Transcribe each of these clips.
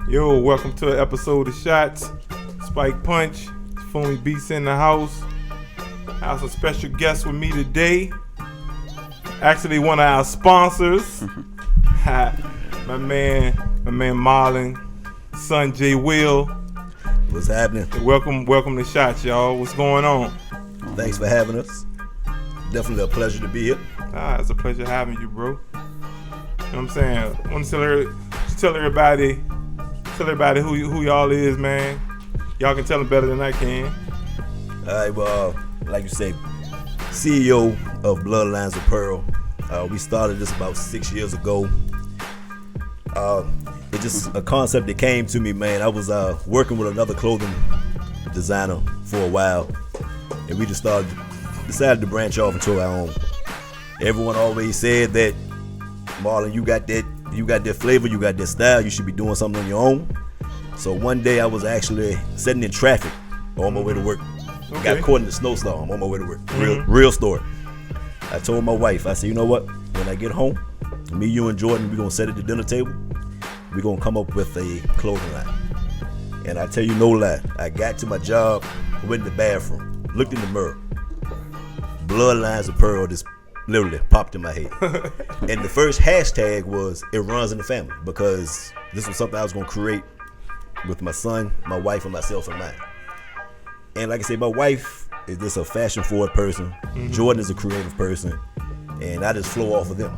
Yo, welcome to an episode of Shotz. Spike Punch, Fumi Beats in the house. I have some special guests with me today. Actually, one of our sponsors. my man Marlon, son J. Will. What's happening? Welcome to Shotz, y'all. What's going on? Thanks for having us. Definitely a pleasure to be here. It's a pleasure having you, bro. You know what I'm saying? I want to tell everybody who y'all is, man. Y'all can tell them better than I can. All right, well, like you say, CEO of Bloodlines Apparel. We started this about 6 years ago. It's just a concept that came to me, man. I was working with another clothing designer for a while, and we just decided to branch off into our own. Everyone always said that, Marlon, you got that flavor, you got that style, you should be doing something on your own. So one day I was actually sitting in traffic on my way to work. Okay. Got caught in the snowstorm on my way to work. Real story. I told my wife, I said, you know what? When I get home, me, you, and Jordan, we're going to sit at the dinner table. We're going to come up with a clothing line. And I tell you no lie, I got to my job, went in the bathroom, looked in the mirror. Bloodlines Apparel just literally popped in my head. And the first hashtag was, it runs in the family, because this was something I was going to create with my son, my wife, and myself in mind. And like I said, my wife is just a fashion forward person. Jordan is a creative person, and I just flow off of them.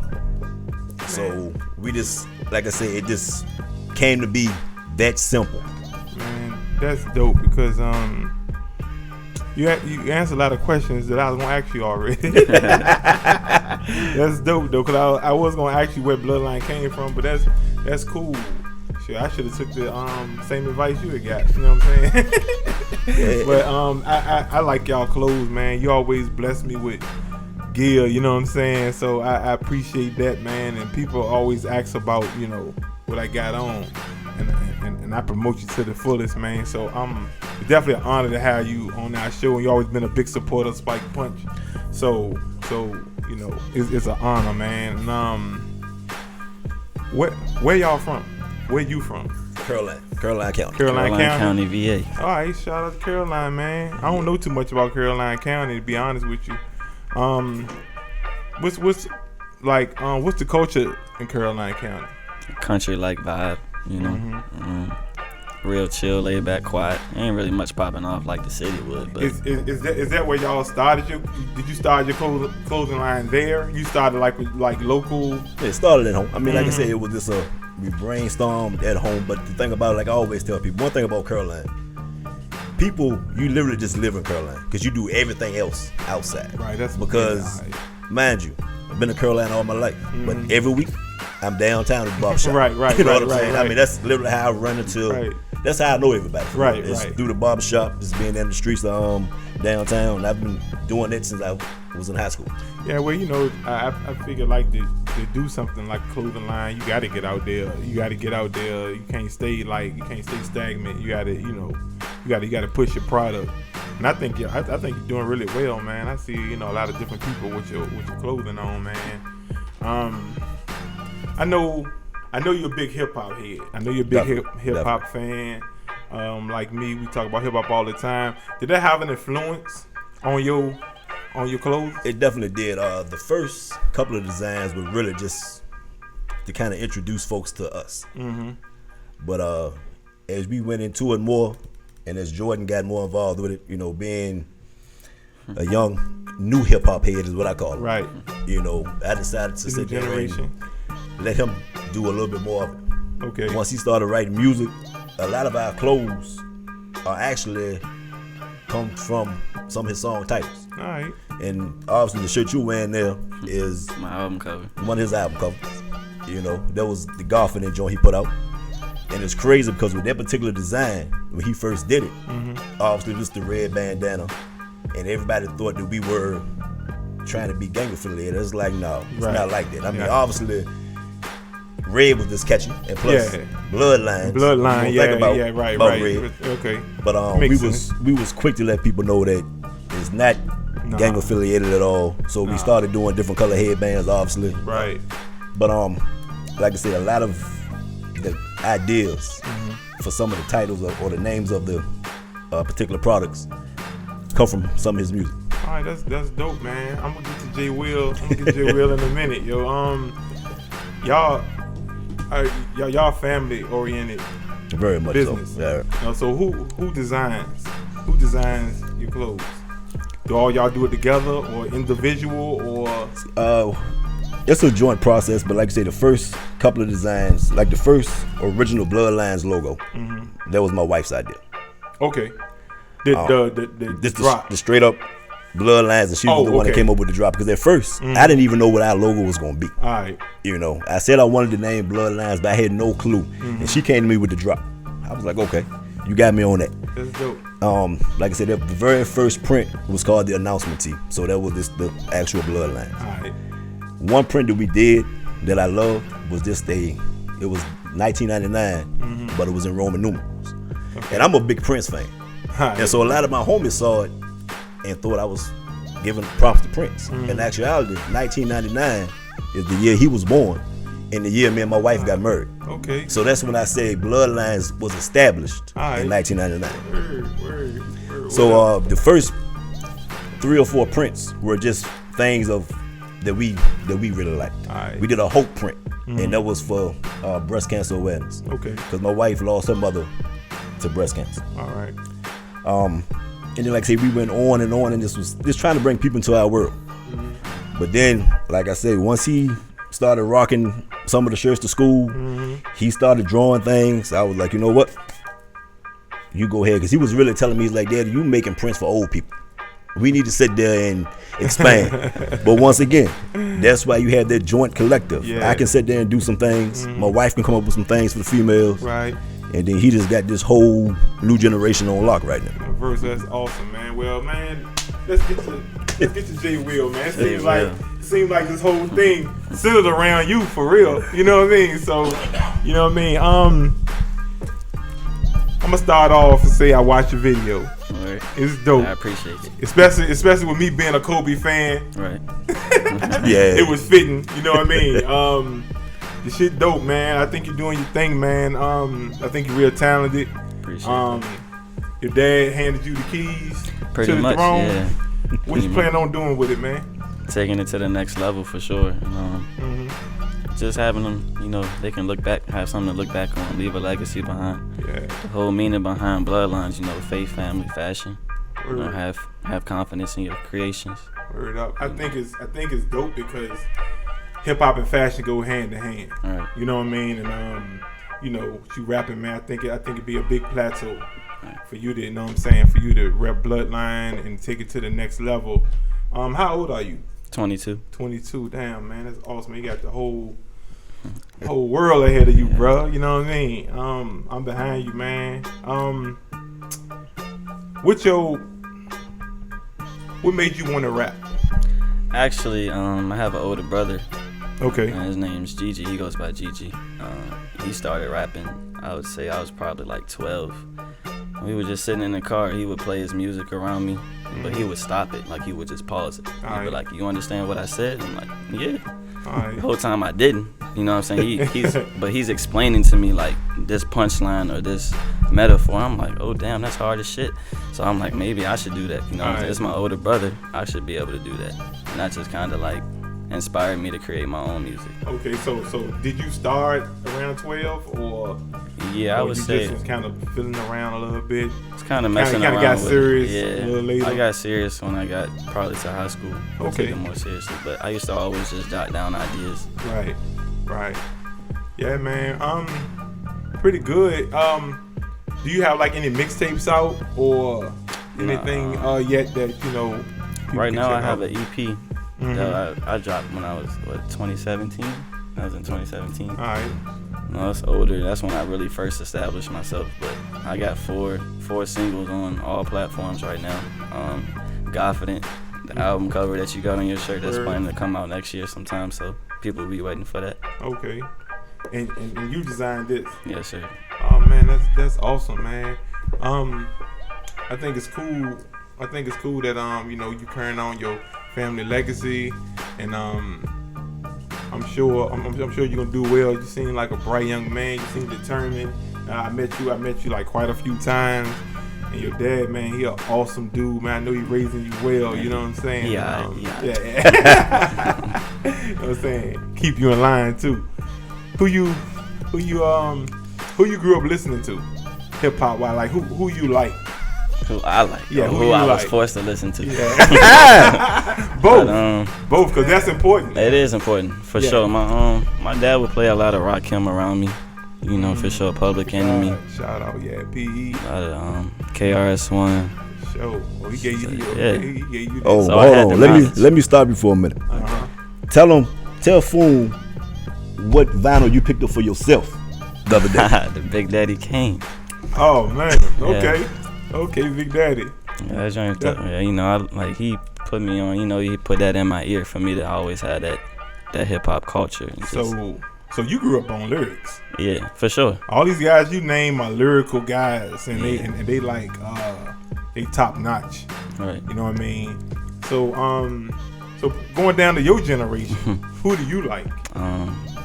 So we just, like I said, it just came to be that simple. Man, that's dope because you answered a lot of questions that I was gonna ask you already. That's dope though, because I was gonna ask you where Bloodline came from, but that's cool. Shit, I should have took the same advice you had got. You know what I'm saying? Yeah. But I like y'all clothes, man. You always bless me with gear. You know what I'm saying? So I appreciate that, man. And people always ask about what I got on, and I promote you to the fullest, man. So it's definitely an honor to have you on our show. And you always been a big supporter of Spike Punch. So it's an honor, man. And where y'all from? Where you from? Caroline County. Caroline County, VA. All right, shout out to Caroline, man. I don't know too much about Caroline County, to be honest with you. What's the culture in Caroline County? Country like vibe, real chill, laid back, quiet. Ain't really much popping off like the city would. But is that where y'all started? Did you start your clothing line there? You started like local? It started at home. I mean, like I said, it was just we brainstormed at home. But the thing about it, like I always tell people, one thing about Caroline, people, you literally just live in Caroline because you do everything else outside. Right. That's because, mind you, I've been to Caroline all my life, but every week I'm downtown at the barbershop. Right. You know what I'm right, saying? right. I mean, that's literally how I run into. Right. That's how I know everybody. Right. It's through the barbershop, just being in the streets of downtown. And I've been doing it since I was in high school. Yeah, well, I figure like to do something like a clothing line, you got to get out there. You can't stay stagnant. You got to push your product. And I think you're doing really well, man. I see a lot of different people with your clothing on, man. I know you're a big hip hop head. I know you're a big hip hop fan. Like me, we talk about hip hop all the time. Did that have an influence on your clothes? It definitely did. The first couple of designs were really just to kind of introduce folks to us. But as we went into it more, and as Jordan got more involved with it, being a young new hip hop head is what I call it. Right. I decided to sit there and let him do a little bit more of it. Okay. Once he started writing music, a lot of our clothes are actually come from some of his song titles. All right. And obviously the shirt you're wearing there is my album cover. One of his album covers. That was the golfing that joint he put out. And it's crazy because with that particular design, when he first did it, obviously just the red bandana, and everybody thought that we were trying to be gang affiliated. It's like, no, it's not like that. I mean, obviously, red was just catchy, and plus Bloodline, right. Red. Okay. But we was quick to let people know that it's not gang affiliated at all. So we started doing different color headbands, obviously. Right. But like I said, a lot of the ideas for some of the titles or the names of the particular products come from some of his music. All right, that's dope, man. I'm gonna get to J Will. I'm gonna get to J Will in a minute, yo. Y'all family oriented. Very much business. so. Yeah. You know, so who designs your clothes? Do all y'all do it together or individual or? It's a joint process, but like I say, the first couple of designs, like the first original Bloodlines logo, that was my wife's idea. Okay. The drop. The straight up Bloodlines, and she was the one that came up with the drop. Because at first, I didn't even know what our logo was going to be. All right. You know, I said I wanted the name Bloodlines, but I had no clue. And she came to me with the drop. I was like, okay, you got me on that. That's dope. Like I said, the very first print was called the announcement tee. So that was the actual Bloodlines. All right. One print that we did that I loved was it was 1999, but it was in Roman numerals. Okay. And I'm a big Prince fan. And so a lot of my homies saw it and thought I was giving props to Prince. In actuality, 1999 is the year he was born and the year me and my wife got married. Okay. So that's when I say Bloodlines was established in 1999. Word. So the first 3 or 4 prints were just things that we really liked. We did a hope print, and that was for breast cancer awareness. Okay. Because my wife lost her mother to breast cancer. All right. And then, like I say, we went on, and this was just trying to bring people into our world. But then, like I said, once he started rocking some of the shirts to school, he started drawing things. I was like, you know what? You go ahead, because he was really telling me, he's like, Daddy, you making prints for old people. We need to sit there and expand. But once again, that's why you have that joint collective. I can sit there and do some things. My wife can come up with some things for the females. Right. And then he just got this whole new generation on lock right now. Verse, that's awesome, man. Well, man, let's get to J Will, man. It seems like this whole thing centered around you for real. You know what I mean? So, you know what I mean? I'm gonna start off and say I watched your video. Right. It's dope. I appreciate it. Especially with me being a Kobe fan. Right. It was fitting. You know what I mean? The shit dope, man. I think you're doing your thing, man. I think you're real talented. Appreciate it. Your dad handed you the keys Pretty to the much, throne. yeah. What you plan on doing with it, man? Taking it to the next level for sure. Just having them, you know, they can look back, have something to look back on, leave a legacy behind. Yeah. The whole meaning behind Bloodlines, you know, faith, family, fashion. You know, have confidence in your creations. Word up. I think it's dope because hip hop and fashion go hand in hand. Right. You know what I mean? And you know, you rapping, man. I think it'd be a big plateau for you to, you know what I'm saying, for you to rep Bloodline and take it to the next level. How old are you? 22. 22. Damn, man, that's awesome. You got the whole world ahead of you, bro. You know what I mean? I'm behind you, man. What made you want to rap? Actually, I have an older brother. Okay. And his name's Gigi. He goes by Gigi. He started rapping, I would say I was probably like 12. We were just sitting in the car. He would play his music around me, but he would stop it. Like, he would just pause it. He'd be like, you understand what I said? I'm like, yeah. The whole time I didn't. You know what I'm saying? He's explaining to me, like, this punchline or this metaphor. I'm like, oh, damn, that's hard as shit. So I'm like, maybe I should do that. You know, it's my older brother. I should be able to do that. And that just kind of, like, inspired me to create my own music. Okay, so did you start around 12 or? Yeah, I would say. Just was kind of fiddling around a little bit. It's kind of messing around. Kind of got serious. Yeah, a little later. I got serious when I got probably to high school. I took it more seriously, but I used to always just jot down ideas. Right. Yeah, man. Pretty good. Do you have like any mixtapes out or anything yet that you know? Right now, I have an EP. That I dropped when I was 2017. I was in 2017. All right. No, it's older. That's when I really first established myself. But I got four singles on all platforms right now. Confident, the album cover that you got on your shirt, that's planning to come out next year sometime. So people will be waiting for that. Okay. And you designed this? Yes, sir. Oh man, that's awesome, man. I think it's cool. that you know, you carrying on your family legacy, and I'm sure you're gonna do well. You seem like a bright young man. You seem determined. I met you like quite a few times. And your dad, man, he an awesome dude, man. I know he raising you well. You know what I'm saying? Yeah. You know what I'm saying? Keep you in line too. Who you grew up listening to? Hip hop, why? Like who you like? Who I like. Yeah, who I was like? forced to listen to. Yeah. Both, because that's important. It is important for sure. My dad would play a lot of Rakim around me. You know, for sure. Public Enemy. Shout out, PE. A lot of KRS-One. Show. Oh, he gave you. Yeah. He gave you. Oh, So hold on. Let me stop you for a minute. Tell Foon what vinyl you picked up for yourself the other day. The Big Daddy Kane. Oh man. Okay. Okay, Big Daddy. Yeah, that joint, you know, he put me on. You know, he put that in my ear for me to always have that hip hop culture. So you grew up on lyrics. Yeah, for sure. All these guys you name are lyrical guys, and they like they top notch. Right. You know what I mean? So so going down to your generation, who do you like?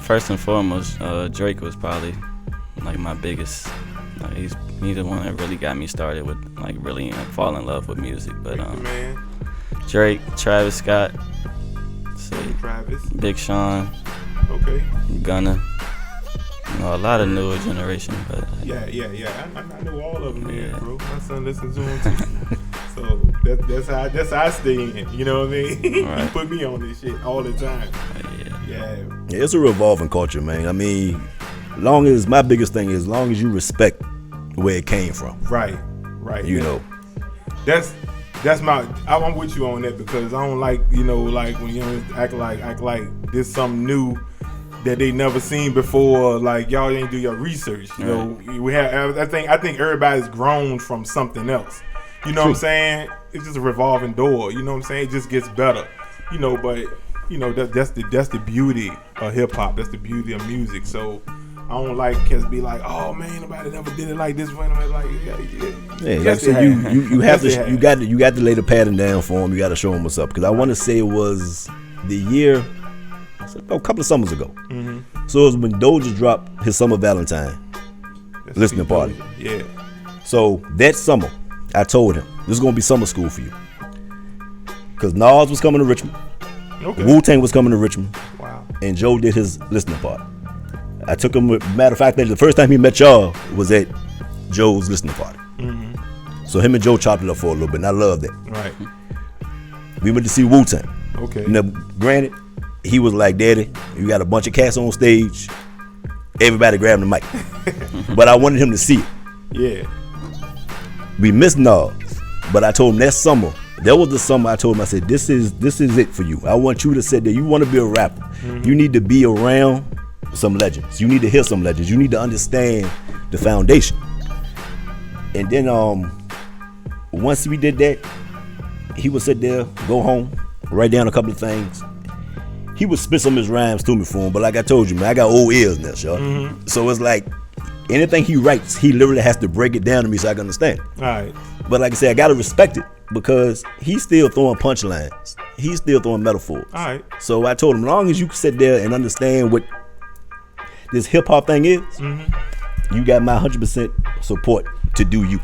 First and foremost, Drake was probably like my biggest. Like he's the one that really got me started with like really fall in love with music. But man. Drake, Travis Scott, Travis, Big Sean, okay, Gunna. You know, a lot of newer generation, but yeah. I know all of them, Yeah. bro. My son listens to them too. So that's how I stay in. You know what I mean? Right. You put me on this shit all the time. yeah. Yeah, it's a revolving culture, man. I mean, my biggest thing is long as you respect where it came from. Right. You know. That's I'm with you on that, because I don't like, you know, like when young act like this something new that they never seen before. Like y'all ain't do your research. You know, we have. I think everybody's grown from something else. You know what I'm saying? It's just a revolving door. You know what I'm saying? It just gets better. You know, but you know that's the beauty of hip hop. That's the beauty of music. So I don't like cats be like, oh man, nobody never did it like this one. I'm like, yeah. Like so you have to you got to lay the pattern down for them. You got to show them what's up. Because I want to say it was the year, a couple of summers ago. Mm-hmm. So it was when Doja dropped his Summer Valentine listening party. Yeah. So that summer, I told him this is gonna be summer school for you. Because Nas was coming to Richmond. Okay. Wu-Tang was coming to Richmond. Wow. And Joe did his listening party. I took him. Matter of fact, the first time he met y'all was at Joe's listening party. Mm-hmm. So him and Joe chopped it up for a little bit, and I love that. Right. We went to see Wu-Tang. Okay. Now, granted, he was like, "Daddy, you got a bunch of cats on stage. Everybody grab the mic." But I wanted him to see it. Yeah. We missed Nas, but I told him that summer. That was the summer I told him. I said, "This is it for you. I want you to sit there. You want to be a rapper. Mm-hmm. You need to be around some legends. You need to hear some legends. You need to understand the foundation." And then once we did that, he would sit there, go home, write down a couple of things. He would spit some of his rhymes to me for him, but like I told you, man, I got old ears now, y'all. Mm-hmm. So it's like anything he writes, he literally has to break it down to me so I can understand. All right. But like I said, I gotta respect it because he's still throwing punchlines. He's still throwing metaphors. All right. So I told him, as long as you can sit there and understand what this hip hop thing is, you got my 100% support to do you.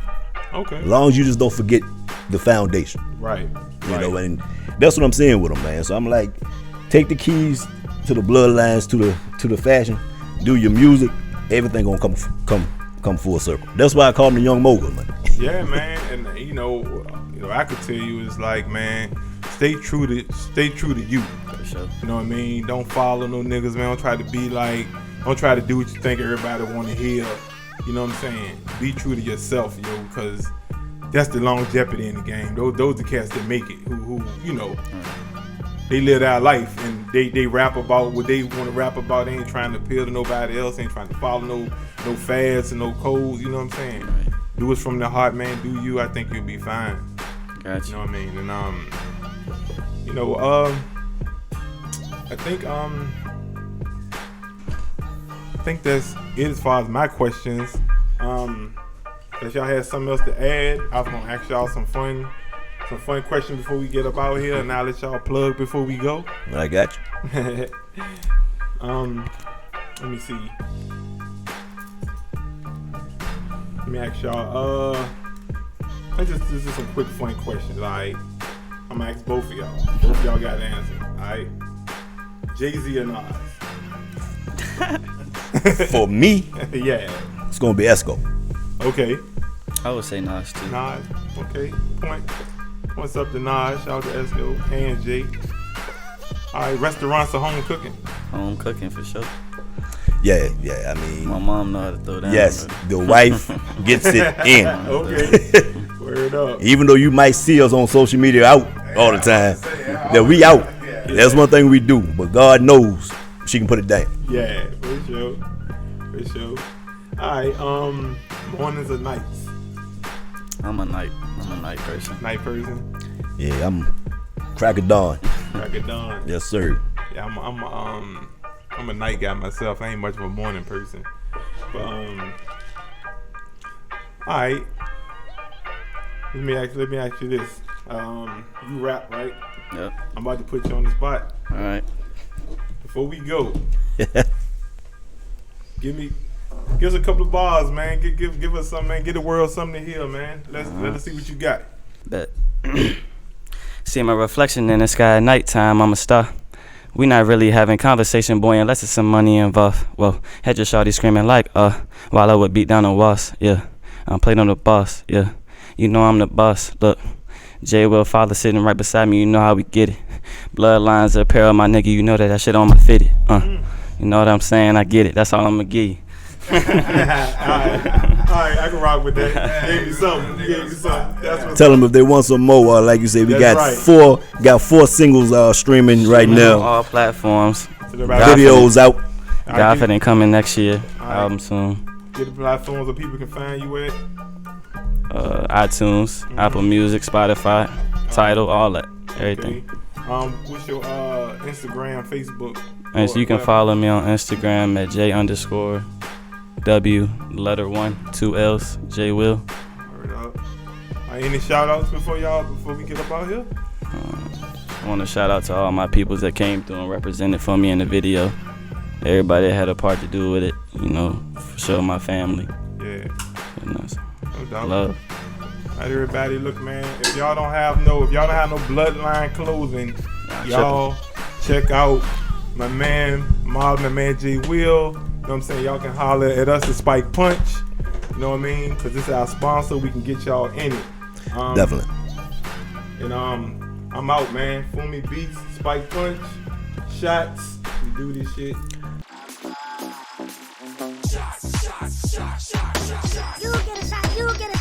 Okay. As long as you just don't forget the foundation. Right. You know, and that's what I'm saying with him, man. So I'm like, take the keys to the bloodlines, to the fashion, do your music, everything gonna come full circle. That's why I call him the young mogul, man. Yeah, man, and you know, I could tell you is like, man, stay true to you. For sure. You know what I mean? Don't follow no niggas, man. Don't try to be like, don't try to do what you think everybody want to hear. You know what I'm saying? Be true to yourself, yo, because that's the longevity in the game. Those the cats that make it, who you know, they live their life and they rap about what they want to rap about. They ain't trying to appeal to nobody else. Ain't trying to follow no fads and no codes. You know what I'm saying? Right. Do it from the heart, man. Do you? I think you'll be fine. Gotcha. You know what I mean? And you know, I think that's it as far as my questions. If y'all had something else to add, I was gonna ask y'all some fun questions before we get up out here, and I'll let y'all plug before we go. I got you. Let me see. Let me ask y'all. This is some quick, fun questions. All right, I'm gonna ask both of y'all. Both of y'all got to answer. All right, Jay-Z or Nas? For me, Yeah. it's gonna be Esco. Okay. I would say Nas too. Nas. Okay. Points up to Nas. Shout out to Esco and Jay. All right. Restaurants or home cooking? Home cooking for sure. Yeah. I mean, My mom know how to throw down. yes, but the wife gets it in. Okay. Word up. Even though you might see us on social media out all the time, that we out. That's one thing we do. But God knows she can put it down. Yeah, for sure. All right. Mornings or nights? I'm a night person. Night person. Yeah, I'm crack of dawn. Crack of dawn. Yes, sir. Yeah, I'm a night guy myself. I ain't much of a morning person. But all right. Let me ask you this. You rap, right? Yep. I'm about to put you on the spot. All right. Before we go, give us a couple of bars, man. Give us something, man. Give the world something to hear, man. Let us see what you got. Bet. See my reflection in the sky at nighttime, I'm a star. We not really having conversation, boy, unless there's some money involved. Well, had your shawty screaming like, while I would beat down the walls, yeah. I'm played on the boss, yeah. You know I'm the boss, look. J. Will father sitting right beside me, you know how we get it. Bloodlines Apparel, my nigga, you know that shit on my fitted, You know what I'm saying? I get it, that's all I'm gonna give you. All right, I can rock with that. Gave you something. That's what's Tell them if they want some more. Like you said, we That's got four singles streaming right now. All platforms. Videos out. Godford ain't coming next year. Right. Album soon. Get the platforms where people can find you at. iTunes, Apple Music, Spotify, Tidal, all that, everything. Okay. What's your Instagram, Facebook? And so you can follow me on Instagram at J_W1 2 L's J Will. Word up. Any shout outs before we get up out here? I want to shout out to all my peoples that came through and represented for me in the video. Everybody that had a part to do with it, for sure my family. Yeah. No doubt. Love. All right, everybody, look, man. If y'all don't have no Bloodline clothing, y'all check out my man Marlon, my man J. Will. You know what I'm saying? Y'all can holler at us at Spike Punch. You know what I mean? Because this is our sponsor. We can get y'all in it. Definitely. And I'm out, man. Fumi Beats, Spike Punch, Shotz. We do this shit. You get a shot, you get a